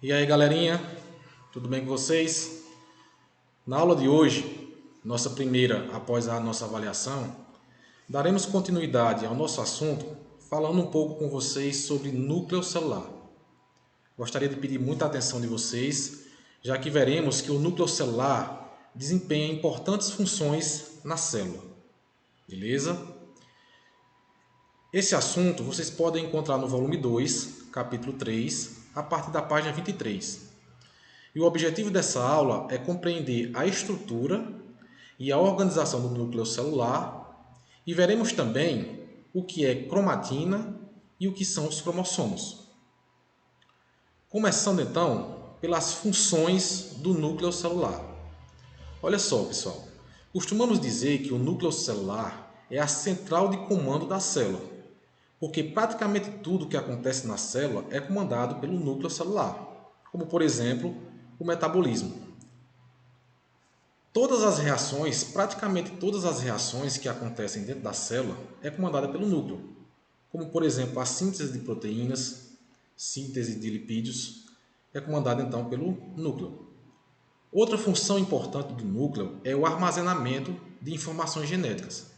E aí, galerinha, tudo bem com vocês? Na aula de hoje, nossa primeira após a nossa avaliação, daremos continuidade ao nosso assunto falando um pouco com vocês sobre núcleo celular. Gostaria de pedir muita atenção de vocês, já que veremos que o núcleo celular desempenha importantes funções na célula. Beleza? Esse assunto vocês podem encontrar no volume 2, capítulo 3, a partir da página 23. E o objetivo dessa aula é compreender a estrutura e a organização do núcleo celular e veremos também o que é cromatina e o que são os cromossomos. Começando então pelas funções do núcleo celular. Olha só, pessoal, costumamos dizer que o núcleo celular é a central de comando da célula, porque praticamente tudo que acontece na célula é comandado pelo núcleo celular, como por exemplo, o metabolismo. Praticamente todas as reações que acontecem dentro da célula é comandada pelo núcleo, como por exemplo a síntese de proteínas, síntese de lipídios, é comandada então pelo núcleo. Outra função importante do núcleo é o armazenamento de informações genéticas,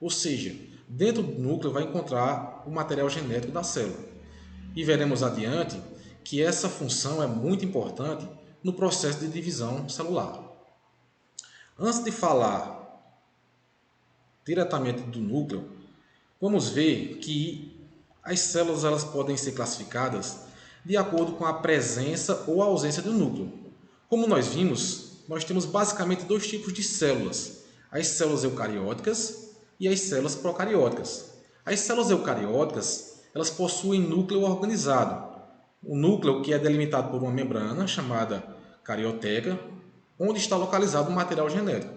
ou seja, dentro do núcleo vai encontrar o material genético da célula. E veremos adiante que essa função é muito importante no processo de divisão celular. Antes de falar diretamente do núcleo, vamos ver que as células elas podem ser classificadas de acordo com a presença ou a ausência do núcleo. Como nós vimos, nós temos basicamente dois tipos de células: as células eucarióticas e as células procarióticas. As células eucarióticas elas possuem núcleo organizado, o núcleo que é delimitado por uma membrana chamada carioteca, onde está localizado o material genético.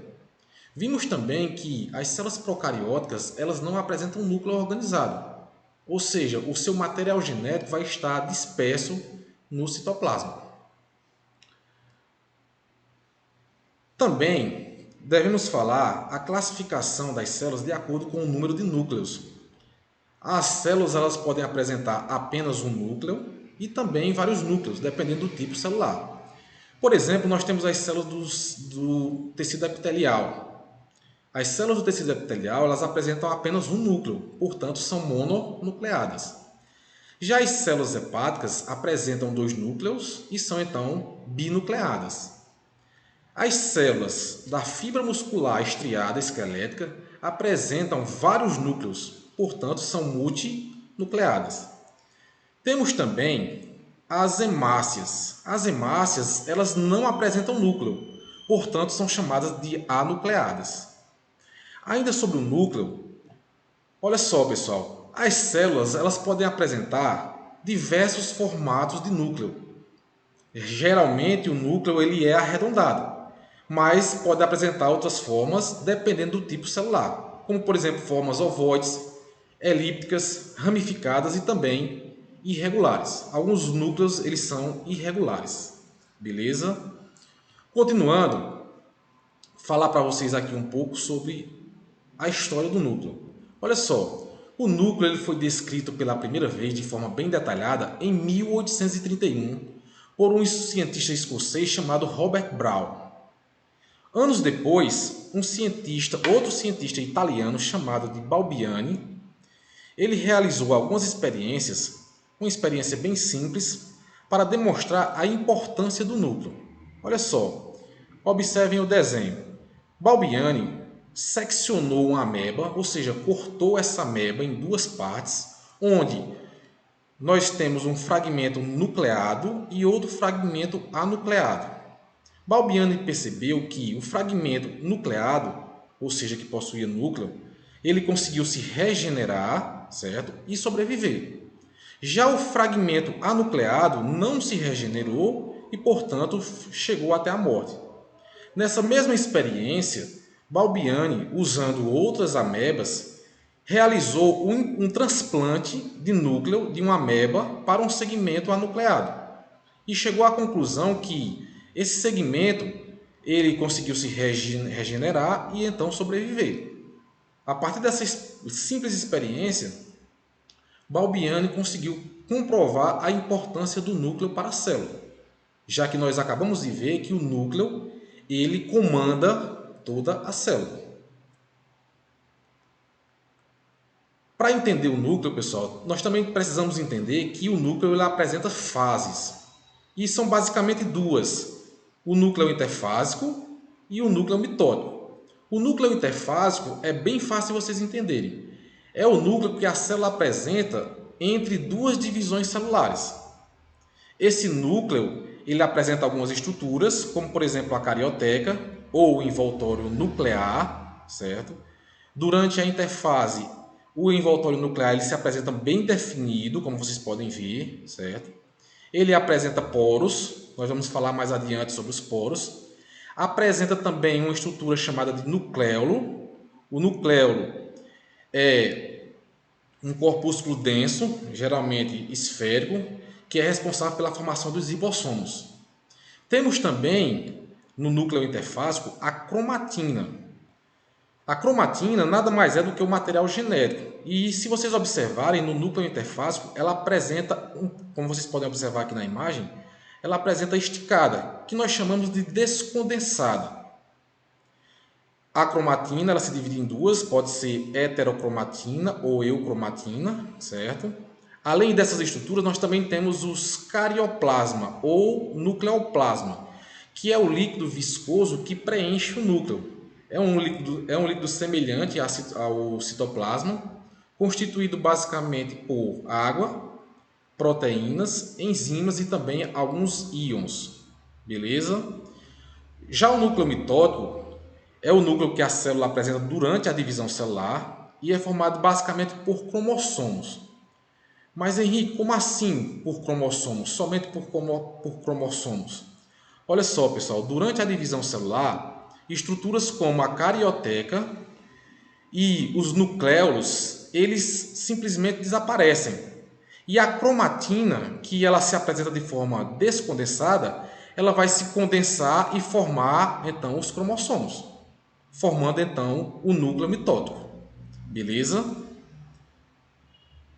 Vimos também que as células procarióticas elas não apresentam um núcleo organizado, ou seja, o seu material genético vai estar disperso no citoplasma. Também devemos falar a classificação das células de acordo com o número de núcleos. As células elas podem apresentar apenas um núcleo e também vários núcleos, dependendo do tipo celular. Por exemplo, nós temos as células do tecido epitelial. As células do tecido epitelial elas apresentam apenas um núcleo, portanto são mononucleadas. Já as células hepáticas apresentam dois núcleos e são então binucleadas. As células da fibra muscular estriada esquelética apresentam vários núcleos, portanto são multinucleadas. Temos também as hemácias. As hemácias elas não apresentam núcleo, portanto são chamadas de anucleadas. Ainda sobre o núcleo, olha só, pessoal, as células elas podem apresentar diversos formatos de núcleo. Geralmente o núcleo ele é arredondado, mas pode apresentar outras formas dependendo do tipo celular, como por exemplo formas ovoides, elípticas, ramificadas e também irregulares. Alguns núcleos eles são irregulares, beleza? Continuando, falar para vocês aqui um pouco sobre a história do núcleo. Olha só, o núcleo ele foi descrito pela primeira vez de forma bem detalhada em 1831 por um cientista escocês chamado Robert Brown. Anos depois, outro cientista italiano chamado de Balbiani, ele realizou algumas experiências, uma experiência bem simples, para demonstrar a importância do núcleo. Olha só, observem o desenho. Balbiani seccionou uma ameba, ou seja, cortou essa ameba em duas partes, onde nós temos um fragmento nucleado e outro fragmento anucleado. Balbiani percebeu que o fragmento nucleado, ou seja, que possuía núcleo, ele conseguiu se regenerar, certo? E sobreviver. Já o fragmento anucleado não se regenerou e, portanto, chegou até a morte. Nessa mesma experiência, Balbiani, usando outras amebas, realizou um transplante de núcleo de uma ameba para um segmento anucleado e chegou à conclusão que esse segmento ele conseguiu se regenerar e então sobreviver. A partir dessa simples experiência, Balbiani conseguiu comprovar a importância do núcleo para a célula. já que nós acabamos de ver que o núcleo ele comanda toda a célula. Para entender o núcleo, pessoal, nós também precisamos entender que o núcleo ele apresenta fases. E são basicamente duas: o núcleo interfásico e o núcleo mitótico. O núcleo interfásico é bem fácil de vocês entenderem. É o núcleo que a célula apresenta entre duas divisões celulares. Esse núcleo ele apresenta algumas estruturas, como por exemplo a carioteca ou o envoltório nuclear, certo? Durante a interfase, o envoltório nuclear ele se apresenta bem definido, como vocês podem ver, certo? Ele apresenta poros, nós vamos falar mais adiante sobre os poros. Apresenta também uma estrutura chamada de nucleolo. O nucleolo é um corpúsculo denso, geralmente esférico, que é responsável pela formação dos ribossomos. Temos também, no núcleo interfásico, a cromatina. A cromatina nada mais é do que o material genético. E se vocês observarem, no núcleo interfásico, ela apresenta, como vocês podem observar aqui na imagem, ela apresenta esticada, que nós chamamos de descondensada. A cromatina ela se divide em duas, pode ser heterocromatina ou eucromatina, certo? Além dessas estruturas, nós também temos os carioplasma ou nucleoplasma, que é o líquido viscoso que preenche o núcleo. É um líquido semelhante ao citoplasma, constituído basicamente por água, proteínas, enzimas e também alguns íons. Beleza? Já o núcleo mitótico é o núcleo que a célula apresenta durante a divisão celular e é formado basicamente por cromossomos. Mas Henrique, como assim por cromossomos? Somente por cromossomos? Olha só, pessoal, durante a divisão celular, estruturas como a carioteca e os nucléolos, eles simplesmente desaparecem. E a cromatina, que ela se apresenta de forma descondensada, ela vai se condensar e formar então os cromossomos, formando então o núcleo mitótico. Beleza?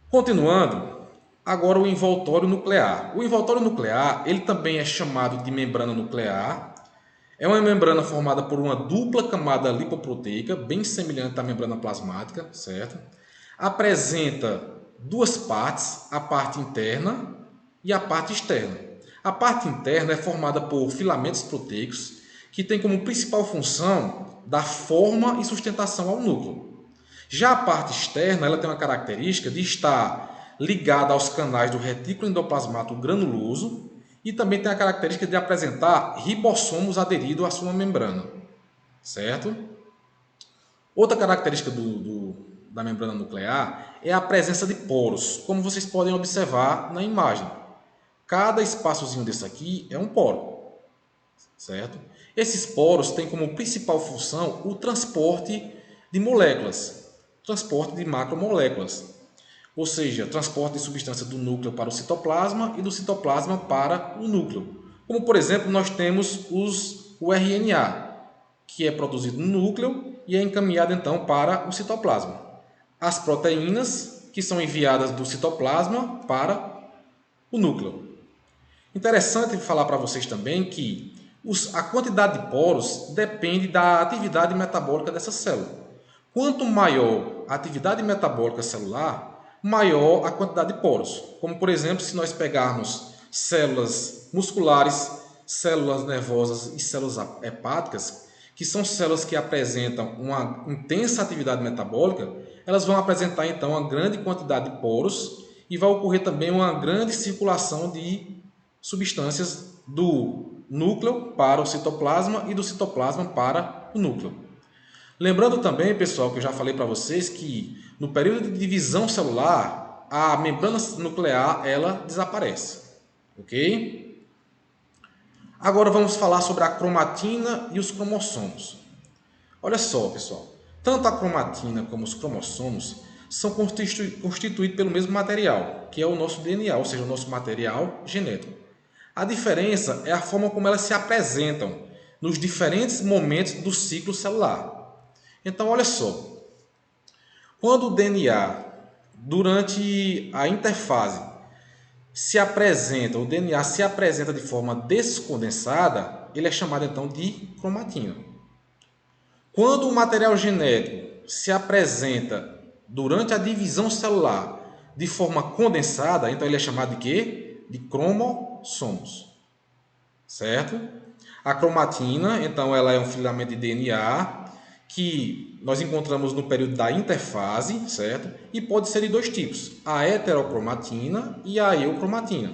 Continuando, agora o envoltório nuclear. O envoltório nuclear, ele também é chamado de membrana nuclear. É uma membrana formada por uma dupla camada lipoproteica, bem semelhante à membrana plasmática, certo? Apresenta duas partes, a parte interna e a parte externa. A parte interna é formada por filamentos proteicos, que tem como principal função dar forma e sustentação ao núcleo. Já a parte externa ela tem uma característica de estar ligada aos canais do retículo endoplasmático granuloso e também tem a característica de apresentar ribossomos aderidos à sua membrana, certo? Outra característica da membrana nuclear é a presença de poros, como vocês podem observar na imagem. Cada espaçozinho desse aqui é um poro, certo? Esses poros têm como principal função o transporte de moléculas, transporte de macromoléculas, ou seja, transporte de substância do núcleo para o citoplasma e do citoplasma para o núcleo. Como, por exemplo, nós temos o RNA, que é produzido no núcleo e é encaminhado então para o citoplasma. As proteínas, que são enviadas do citoplasma para o núcleo. Interessante falar para vocês também que a quantidade de poros depende da atividade metabólica dessa célula. Quanto maior a atividade metabólica celular, maior a quantidade de poros. Como, por exemplo, se nós pegarmos células musculares, células nervosas e células hepáticas, que são células que apresentam uma intensa atividade metabólica, elas vão apresentar então uma grande quantidade de poros e vai ocorrer também uma grande circulação de substâncias do núcleo para o citoplasma e do citoplasma para o núcleo. Lembrando também, pessoal, que eu já falei para vocês que no período de divisão celular, a membrana nuclear ela desaparece, ok? Agora vamos falar sobre a cromatina e os cromossomos. Olha só, pessoal, tanto a cromatina como os cromossomos são constituídos pelo mesmo material, que é o nosso DNA, ou seja, o nosso material genético. A diferença é a forma como elas se apresentam nos diferentes momentos do ciclo celular. Então, olha só, quando o DNA, durante a interfase, o DNA se apresenta de forma descondensada, ele é chamado então de cromatina. Quando o material genético se apresenta durante a divisão celular de forma condensada, então ele é chamado de quê? De cromossomos. Certo? A cromatina, então, ela é um filamento de DNA que nós encontramos no período da interfase, certo? E pode ser de dois tipos, a heterocromatina e a eucromatina.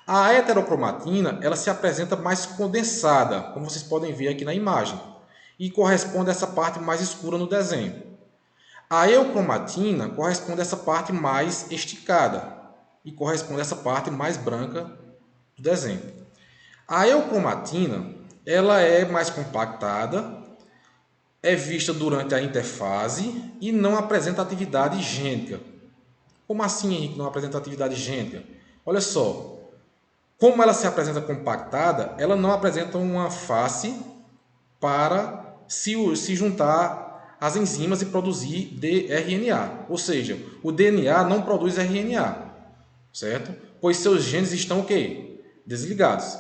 A heterocromatina, ela se apresenta mais condensada, como vocês podem ver aqui na imagem, e corresponde a essa parte mais escura no desenho. A eucromatina corresponde a essa parte mais esticada e corresponde a essa parte mais branca do desenho. A eucromatina, ela é mais compactada, é vista durante a interfase e não apresenta atividade gênica. Como assim, Henrique, não apresenta atividade gênica? Olha só, como ela se apresenta compactada, ela não apresenta uma face para se juntar às enzimas e produzir DNA. Ou seja, o DNA não produz RNA, certo? Pois seus genes estão o quê? Desligados.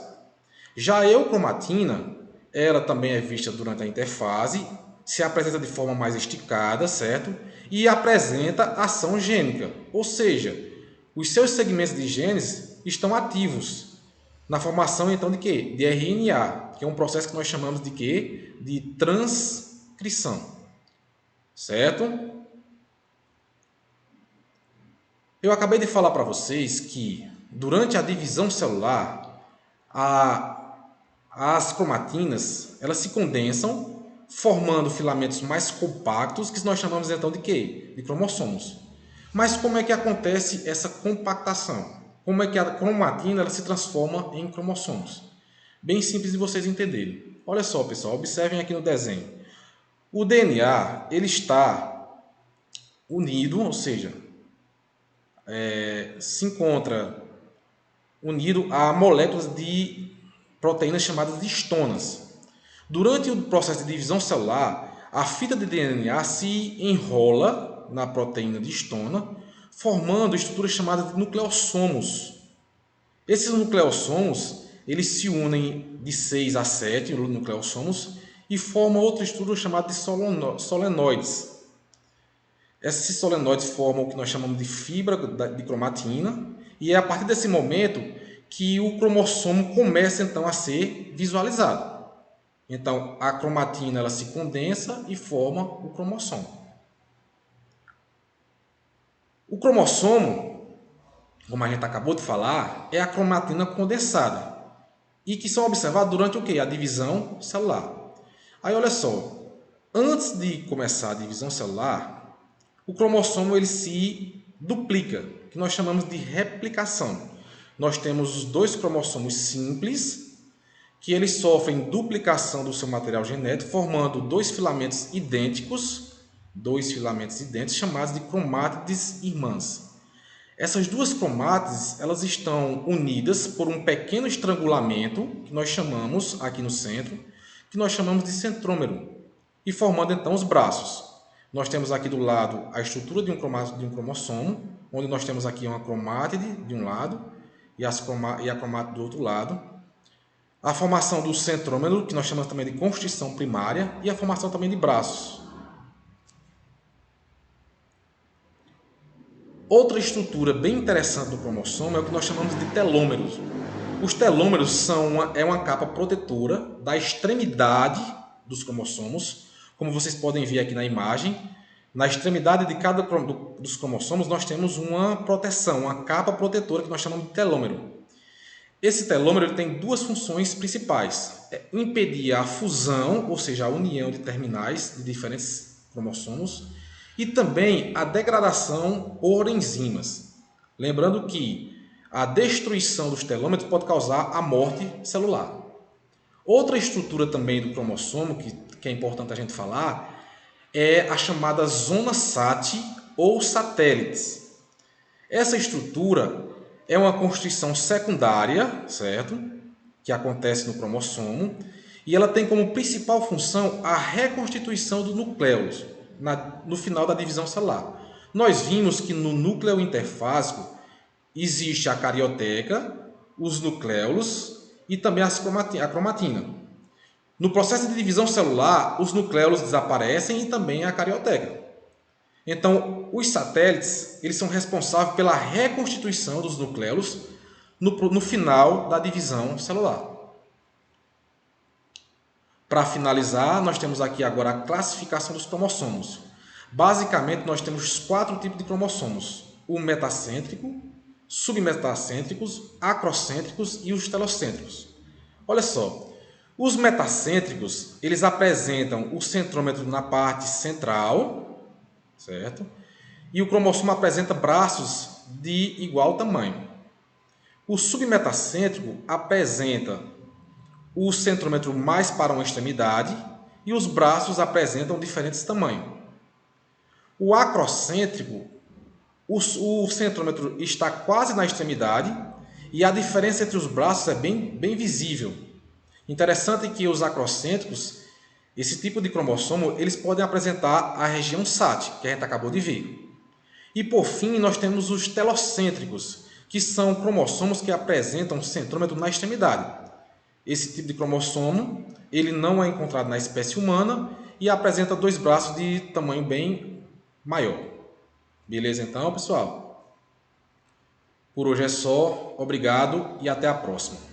Já a eucromatina, ela também é vista durante a interfase, se apresenta de forma mais esticada, certo? E apresenta ação gênica, ou seja, os seus segmentos de genes estão ativos na formação então de quê? De RNA, que é um processo que nós chamamos de quê? De transcrição, certo? Eu acabei de falar para vocês que durante a divisão celular, as cromatinas, elas se condensam, formando filamentos mais compactos, que nós chamamos então de quê? De cromossomos. Mas como é que acontece essa compactação? Como é que a cromatina ela se transforma em cromossomos? Bem simples de vocês entenderem. Olha só, pessoal, observem aqui no desenho. O DNA ele está unido, ou seja, se encontra unido a moléculas de proteínas chamadas de histonas. Durante o processo de divisão celular, a fita de DNA se enrola na proteína de histona, formando estruturas chamadas de nucleossomos. Esses nucleossomos eles se unem de 6 a 7 nucleossomos e formam outra estrutura chamada de solenoides. Esses solenoides formam o que nós chamamos de fibra de cromatina e é a partir desse momento que o cromossomo começa então a ser visualizado. Então, a cromatina ela se condensa e forma o cromossomo. O cromossomo, como a gente acabou de falar, é a cromatina condensada e que são observados durante o quê? A divisão celular. Aí, olha só, antes de começar a divisão celular, o cromossomo ele se duplica, que nós chamamos de replicação. Nós temos os dois cromossomos simples, que eles sofrem duplicação do seu material genético, formando dois filamentos idênticos, chamados de cromátides irmãs. Essas duas cromátides elas estão unidas por um pequeno estrangulamento, que nós chamamos aqui no centro, que nós chamamos de centrômero, e formando então os braços. Nós temos aqui do lado a estrutura de um cromossomo, onde nós temos aqui uma cromátide de um lado e a cromátide do outro lado. A formação do centrômero, que nós chamamos também de constrição primária, e a formação também de braços. Outra estrutura bem interessante do cromossomo é o que nós chamamos de telômeros. Os telômeros são uma capa protetora da extremidade dos cromossomos. Como vocês podem ver aqui na imagem, na extremidade de cada dos cromossomos nós temos uma proteção, uma capa protetora que nós chamamos de telômero. Esse telômero ele tem duas funções principais. É impedir a fusão, ou seja, a união de terminais de diferentes cromossomos, e também a degradação por enzimas. Lembrando que a destruição dos telômeros pode causar a morte celular. Outra estrutura também do cromossomo, que é importante a gente falar, é a chamada zona SAT ou satélites. Essa estrutura é uma constrição secundária, certo? Que acontece no cromossomo, e ela tem como principal função a reconstituição do nucleus no final da divisão celular. Nós vimos que no núcleo interfásico existe a carioteca, os nucléolos e também a cromatina. No processo de divisão celular, os nucléolos desaparecem e também a carioteca. Então, os satélites eles são responsáveis pela reconstituição dos nucléolos no final da divisão celular. Para finalizar, nós temos aqui agora a classificação dos cromossomos. Basicamente, nós temos 4 tipos de cromossomos: o metacêntrico, submetacêntricos, acrocêntricos e os telocêntricos. Olha só, os metacêntricos, eles apresentam o centrômero na parte central, certo? E o cromossomo apresenta braços de igual tamanho. O submetacêntrico apresenta o centrômero mais para uma extremidade e os braços apresentam diferentes tamanhos. O acrocêntrico, o centrômero está quase na extremidade e a diferença entre os braços é bem visível. Interessante que os acrocêntricos, esse tipo de cromossomo, eles podem apresentar a região SAT, que a gente acabou de ver. E por fim, nós temos os telocêntricos, que são cromossomos que apresentam centrômero na extremidade. Esse tipo de cromossomo, ele não é encontrado na espécie humana e apresenta 2 braços de tamanho bem maior. Beleza então, pessoal? Por hoje é só. Obrigado e até a próxima.